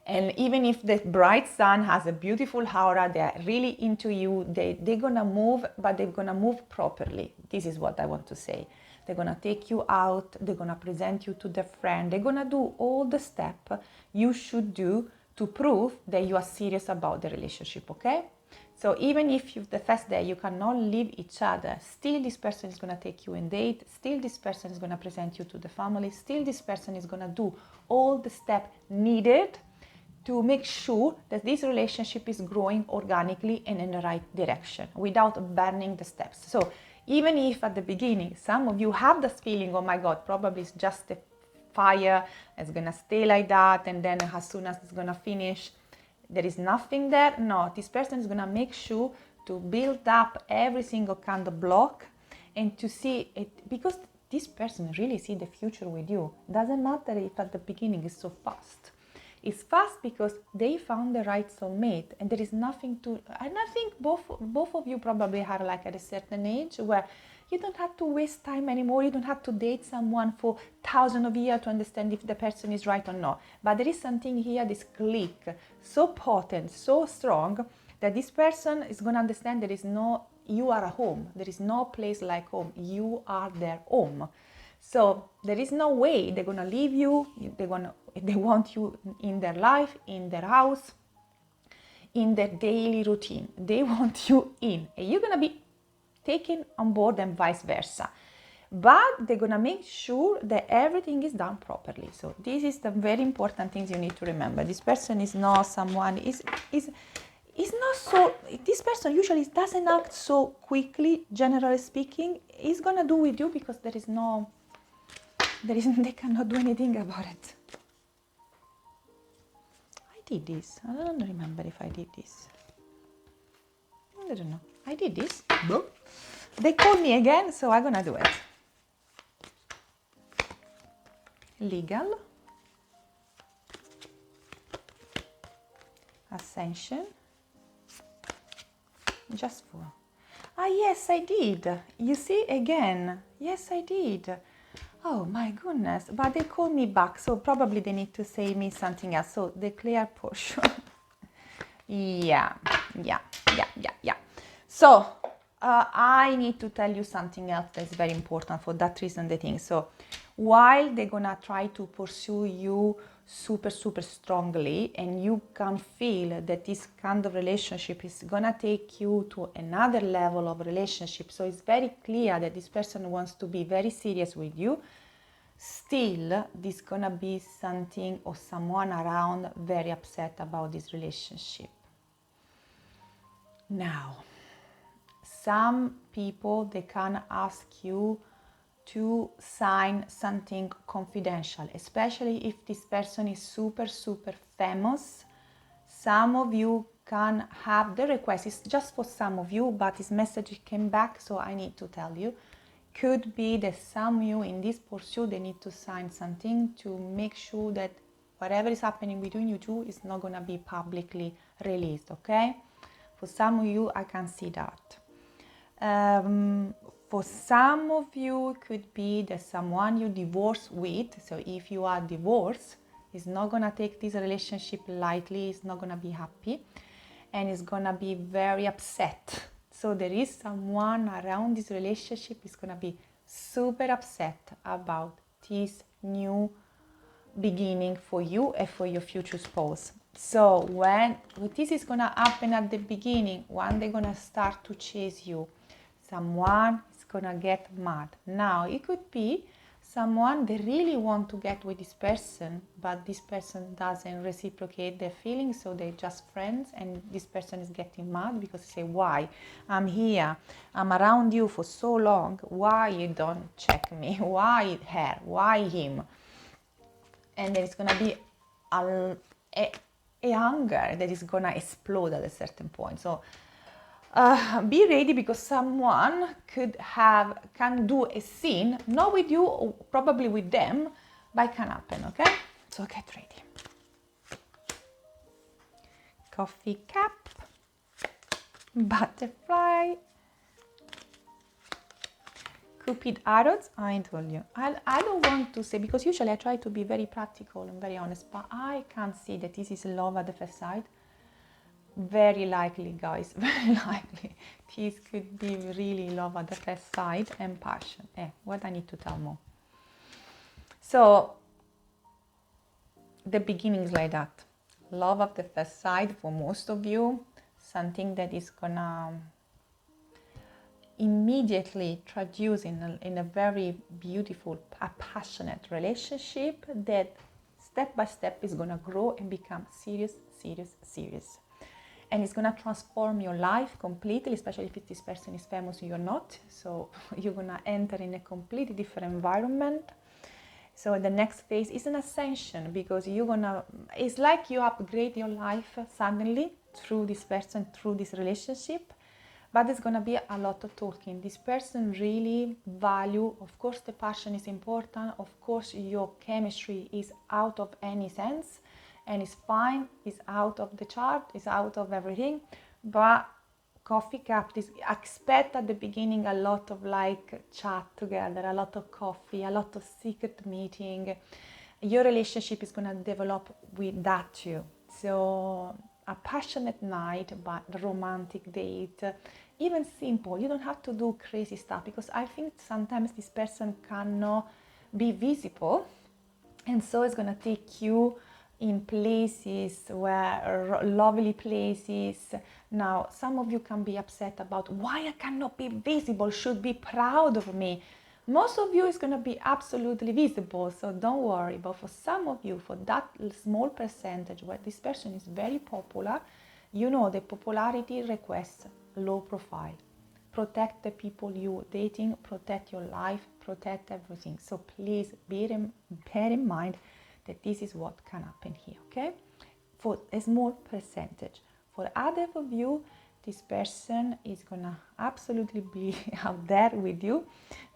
And even if the bright sun has a beautiful aura, they're really into you, they're gonna move, but they're gonna move properly. This is what I want to say. They're gonna take you out, they're gonna present you to their friend, they're gonna do all the steps you should do to prove that you are serious about the relationship, okay? So even if the first day you cannot leave each other, still this person is gonna take you on date, still this person is gonna present you to the family, still this person is gonna do all the steps needed to make sure that this relationship is growing organically and in the right direction without burning the steps. So even if at the beginning some of you have this feeling, oh my God, probably it's just a fire, it's gonna stay like that, and then as soon as it's gonna finish, there is nothing there. No, this person is gonna make sure to build up every single kind of block and to see it, because this person really see the future with you. Doesn't matter if at the beginning it's so fast. It's fast because they found the right soulmate, and there is nothing to. And I think both of you probably are like at a certain age where you don't have to waste time anymore. You don't have to date someone for thousands of years to understand if the person is right or not. But there is something here, this click, so potent, so strong, that this person is going to understand you are a home. There is no place like home. You are their home. So there is no way they're going to leave you. They want you in their life, in their house, in their daily routine. They want you in, and you're going to be taken on board and vice versa. But they're going to make sure that everything is done properly. So this is the very important things you need to remember. This person is not someone, is not so, this person usually doesn't act so quickly, generally speaking. He's going to do with you because they cannot do anything about it. I did this. I don't remember if I did this. I don't know. I did this. They called me again, so I'm gonna do it. Legal. Ascension. Just for. Ah, yes, I did. You see, again. Yes, I did. Oh my goodness. But they called me back, so probably they need to say me something else. So the clear portion. Yeah. So I need to tell you something else that's very important for that reason, the thing. So while they're gonna try to pursue you super strongly, and you can feel that this kind of relationship is gonna take you to another level of relationship, so it's very clear that this person wants to be very serious with you, still there's gonna be something or someone around very upset about this relationship. Now, some people, they can ask you to sign something confidential, especially if this person is super famous. Some of you can have the request. It's just for some of you, but this message came back, so I need to tell you. Could be that some of you in this pursuit, they need to sign something to make sure that whatever is happening between you two is not going to be publicly released, okay? For some of you, I can see that. For some of you, it could be that someone you divorce with, so if you are divorced, is not going to take this relationship lightly, is not going to be happy, and is going to be very upset. So there is someone around this relationship is going to be super upset about this new beginning for you and for your future spouse. So when this is going to happen at the beginning, when they're going to start to chase you, someone is going to get mad. Now, it could be someone they really want to get with this person, but this person doesn't reciprocate their feelings, so they're just friends, and this person is getting mad because they say, why? I'm here, I'm around you for so long, why you don't check me? Why her? Why him? And there is going to be a anger that is going to explode at a certain point. So be ready, because someone can do a scene, not with you, or probably with them, but it can happen, okay? So get ready. Coffee cup, butterfly, Cupid arrows. I told you. I don't want to say, because usually I try to be very practical and very honest, but I can't see that this is love at the first sight. Very likely, guys, very likely. This could be really love at the first sight and passion. What I need to tell more. So, the beginning is like that. Love at the first sight for most of you. Something that is gonna immediately traduce in a very beautiful, passionate relationship that step by step is gonna grow and become serious. And it's going to transform your life completely, especially if this person is famous and you're not. So you're going to enter in a completely different environment. So the next phase is an ascension, because it's like you upgrade your life suddenly through this person, through this relationship. But there's going to be a lot of talking. This person really value, of course the passion is important, of course your chemistry is out of any sense, and it's fine, it's out of the chart, it's out of everything, but coffee cup, expect at the beginning a lot of chat together, a lot of coffee, a lot of secret meeting. Your relationship is going to develop with that too. So a passionate night, but romantic date, even simple. You don't have to do crazy stuff, because I think sometimes this person cannot be visible, and so it's going to take you in places where lovely places. Now, some of you can be upset about why I cannot be visible, should be proud of me. Most of you is going to be absolutely visible, so don't worry. But for some of you, for that small percentage where this person is very popular, the popularity requests low profile. Protect the people you're dating, protect your life, protect everything. So please bear in mind that this is what can happen here, okay? For a small percentage. For others of you, this person is gonna absolutely be out there with you.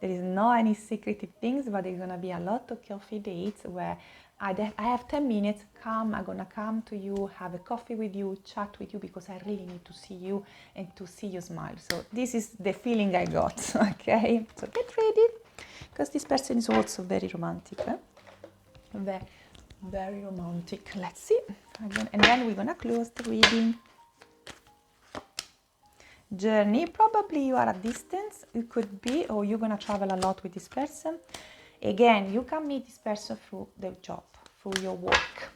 There is no any secretive things, but there's gonna be a lot of coffee dates where I have 10 minutes, I'm gonna come to you, have a coffee with you, chat with you, because I really need to see you and to see you smile. So this is the feeling I got, okay? So get ready, because this person is also very romantic, very, very romantic. Let's see. And then we're gonna close the reading. Journey, probably you are at distance, it could be, or you're gonna travel a lot with this person. Again, you can meet this person through the job, through your work,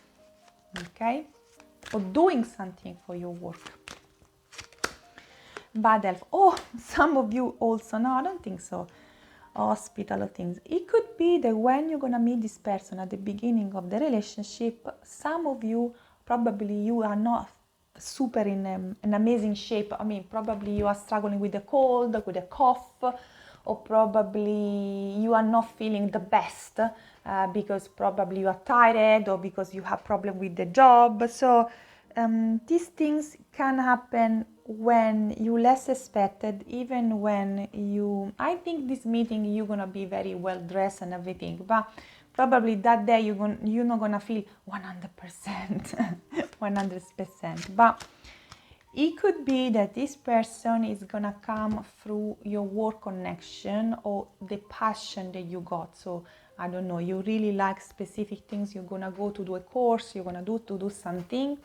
okay? Or doing something for your work. Bad health. Oh, some of you also, no, I don't think so. Hospital or things. It could be that when you're gonna meet this person at the beginning of the relationship, some of you, probably you are not super in an amazing shape. I mean, probably you are struggling with a cold, with a cough, or probably you are not feeling the best because probably you are tired or because you have problem with the job. So these things can happen when you less expected, even when I think this meeting you're gonna be very well dressed and everything, but probably that day you're not gonna feel 100%, 100%. But it could be that this person is gonna come through your work connection or the passion that you got. So I don't know, you really like specific things, you're gonna go to do a course, you're gonna do something.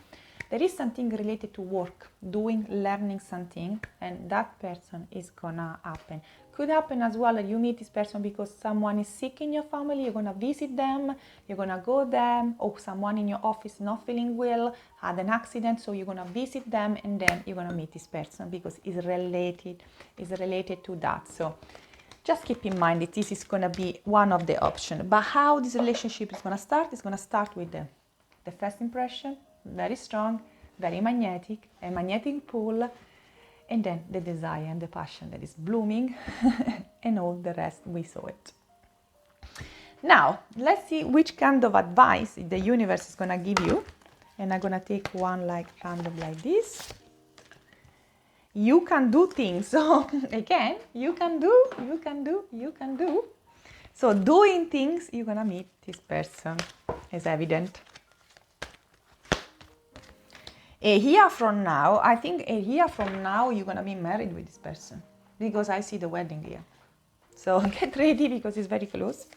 There is something related to work, learning something, and that person is gonna happen. Could happen as well that you meet this person because someone is sick in your family, you're gonna visit them, you're gonna go there, or someone in your office not feeling well, had an accident, so you're gonna visit them, and then you're gonna meet this person because it's related to that. So just keep in mind that this is gonna be one of the options. But how this relationship is gonna start? It's gonna start with the first impression, very strong, very magnetic, a magnetic pull, and then the desire and the passion that is blooming, and all the rest, we saw it. Now, let's see which kind of advice the universe is gonna give you. And I'm gonna take one like random like this. You can do things. So again, you can do. So doing things, you're gonna meet this person, is evident. A year from now, I think a year from now, you're gonna be married with this person, because I see the wedding here. So get ready, because it's very close.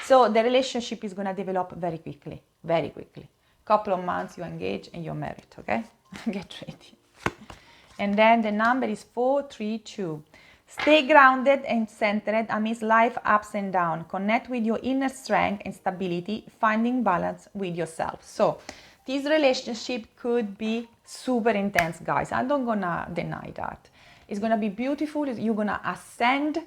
So the relationship is gonna develop very quickly, very quickly. Couple of months, you engage and you're married, okay? Get ready. And then the number is 432. Stay grounded and centered amidst life ups and downs. Connect with your inner strength and stability, finding balance with yourself. So this relationship could be super intense, guys. I'm not gonna deny that. It's gonna be beautiful. You're gonna ascend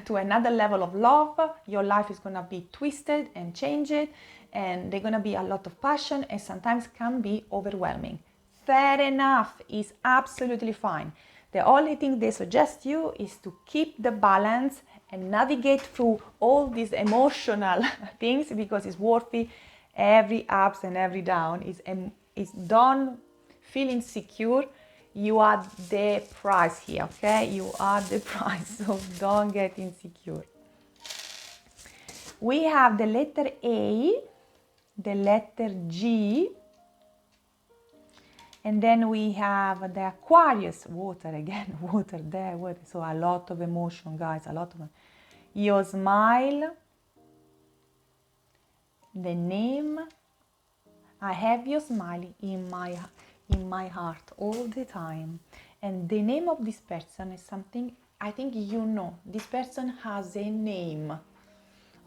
to another level of love. Your life is gonna be twisted and changed, and there's gonna be a lot of passion, and sometimes can be overwhelming. Fair enough, is absolutely fine. The only thing they suggest you is to keep the balance and navigate through all these emotional things, because it's worthy. Every ups and every down is done feeling secure. You are the prize here, okay? You are the prize, so don't get insecure. We have the letter A, the letter G, and then we have the Aquarius, water again, water there, water. So a lot of emotion, guys, a lot of. Your smile, the name. I have your smile in my heart all the time. And the name of this person is something I think you know. This person has a name.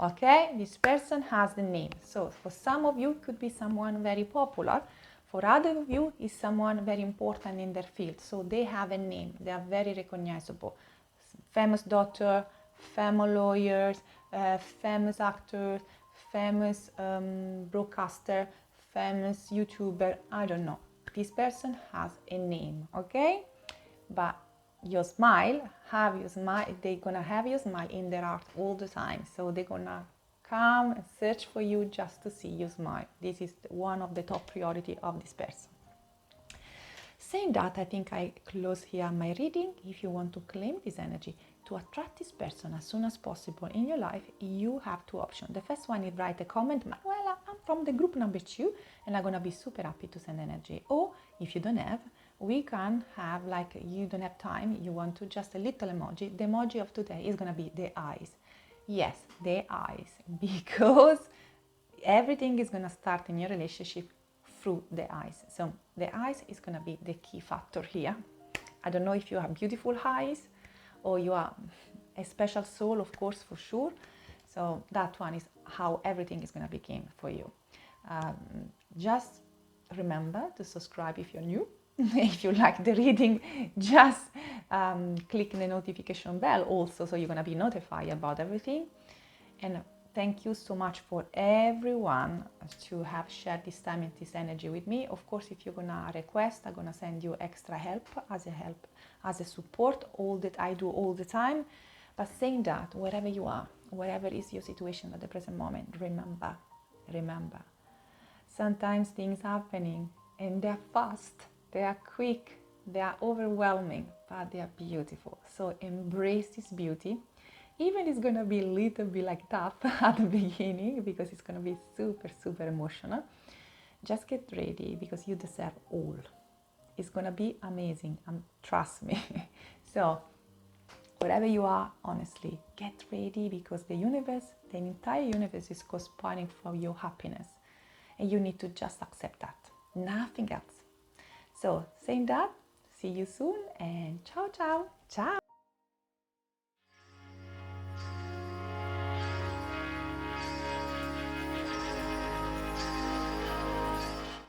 Okay? This person has the name. So for some of you, it could be someone very popular. For other of you, is someone very important in their field. So they have a name. They are very recognizable. Famous doctor, famous lawyers, famous actors, famous broadcaster, famous YouTuber, I don't know. This person has a name, okay? But your smile, they're gonna have your smile in their heart all the time. So they're gonna come and search for you just to see you smile. This is one of the top priority of this person. Saying that, I think I close here my reading. If you want to claim this energy, to attract this person as soon as possible in your life, you have two options. The first one is write a comment, Manuela, I'm from the group number 2 and I'm gonna be super happy to send energy. Or if you don't have, we can have like you don't have time, you want to just a little emoji. The emoji of today is gonna be the eyes. Yes, the eyes, because everything is gonna start in your relationship through the eyes. So the eyes is gonna be the key factor here. I don't know if you have beautiful eyes or you are a special soul, of course, for sure. So that one is how everything is gonna begin for you. Just remember to subscribe if you're new. If you like the reading, just click the notification bell also, so you're gonna be notified about everything. And thank you so much for everyone to have shared this time and this energy with me. Of course, if you're gonna request, I'm gonna send you extra help, as a support, all that I do all the time. But saying that, wherever you are, whatever is your situation at the present moment, remember, sometimes things happening and they're fast, they are quick, they are overwhelming, but they are beautiful. So embrace this beauty. Even it's gonna be a little bit like tough at the beginning because it's gonna be super, super emotional. Just get ready because you deserve all. It's gonna be amazing, trust me. So wherever you are, honestly, get ready because the universe, the entire universe is conspiring for your happiness. And you need to just accept that, nothing else. So saying that, see you soon and ciao, ciao, ciao.